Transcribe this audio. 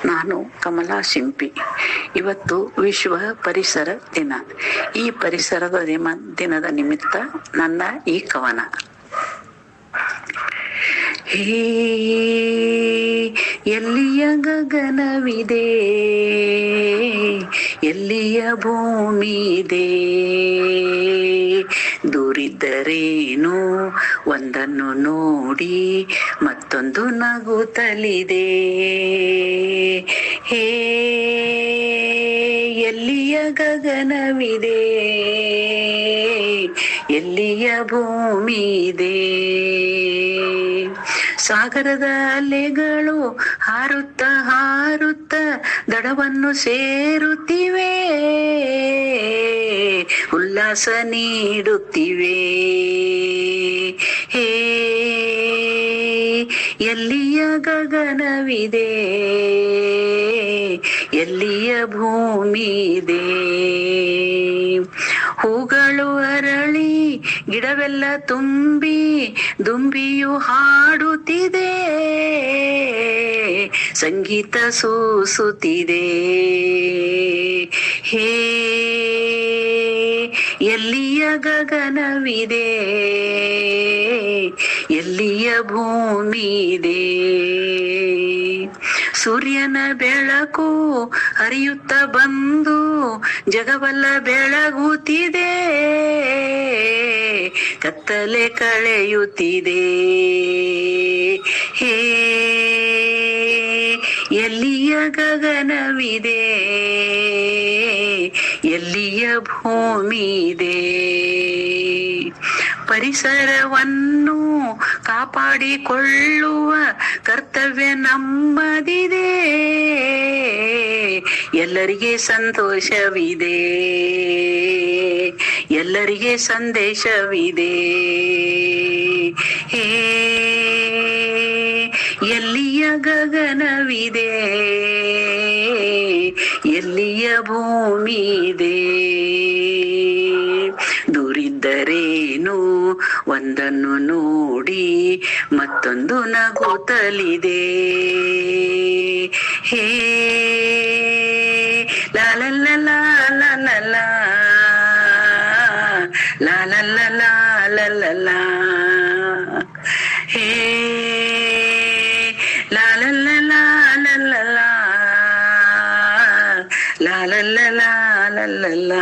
ನಾನು ಕಮಲಾ ಶಿಂಪಿ. ಇವತ್ತು ವಿಶ್ವ ಪರಿಸರ ದಿನ. ಈ ಪರಿಸರದ ದಿನದ ನಿಮಿತ್ತ ನನ್ನ ಈ ಕವನ. ಹೇ ಎಲ್ಲಿಯ ಗಗನವಿದೆ, ಎಲ್ಲಿಯ ಭೂಮಿ ಇದೆ, ದೂರಿದ್ದರೇನು ಒಂದನ್ನು ನೋಡಿ ಮತ್ತೊಂದು ನಗುತ್ತಲಿದೆ. ಹೇ ಎಲ್ಲಿಯ ಗಗನವಿದೆ, ಎಲ್ಲಿಯ ಭೂಮಿ ಇದೆ, ಸಾಗರದ ಅಲೆಗಳು ಹಾರುತ್ತ ಹಾರುತ್ತ ದಡವನ್ನು ಸೇರುತ್ತಿವೆ, ಉಲ್ಲಾಸ ನೀಡುತ್ತಿವೆ. ಹೇ ಎಲ್ಲಿಯ ಗಗನವಿದೆ, ಎಲ್ಲಿಯ ಭೂಮಿ ಇದೆ, ಹೂಗಳು ಅರಳಿ ಗಿಡವೆಲ್ಲ ತುಂಬಿ ದುಂಬಿಯು ಹಾಡುತ್ತಿದೆ, ಸಂಗೀತ ಸೂಸುತ್ತಿದೆ. ಹೇ ಎಲ್ಲಿಯ ಗಗನವಿದೆ, ಎಲ್ಲಿಯ ಭೂಮಿ ಇದೆ, ಸೂರ್ಯನ ಬೆಳಕು ಹರಿಯುತ್ತ ಬಂದು ಜಗವೆಲ್ಲ ಬೆಳಗುತ್ತಿದೆ, ಕತ್ತಲೆ ಕಳೆಯುತ್ತಿದೆ. ಹೇ ಎಲ್ಲಿಯ ಗಗನವಿದೆ, ಎಲ್ಲಿಯ ಭೂಮಿ ಇದೆ, ಪರಿಸರವನ್ನು ಕಾಪಾಡಿಕೊಳ್ಳುವ ಕರ್ತವ್ಯ ನಮ್ಮದಿದೆ, ಎಲ್ಲರಿಗೆ ಸಂತೋಷವಿದೆ, ಎಲ್ಲರಿಗೆ ಸಂದೇಶವಿದೆ. ಹೇ ಎಲ್ಲಿಯ ಗಗನವಿದೆ, ಎಲ್ಲಿಯ ಭೂಮಿ ಇದೆ, ದೂರಿದ್ದರೇನು ಒಂದನ್ನು ನೋಡಿ ಮತ್ತೊಂದು ನಗುತ್ತಲಿದೆ. ಹೇ ಲಾಲಲ್ಲ ಲಾಲಲ್ಲ ಲಾಲಲ್ಲ ಲಾಲಲ್ಲ, ಹೇ ಲಾಲಲ್ಲ ಲಾಲಲ್ಲ ಲಾಲಲ್ಲ ಲಾಲಲ್ಲ.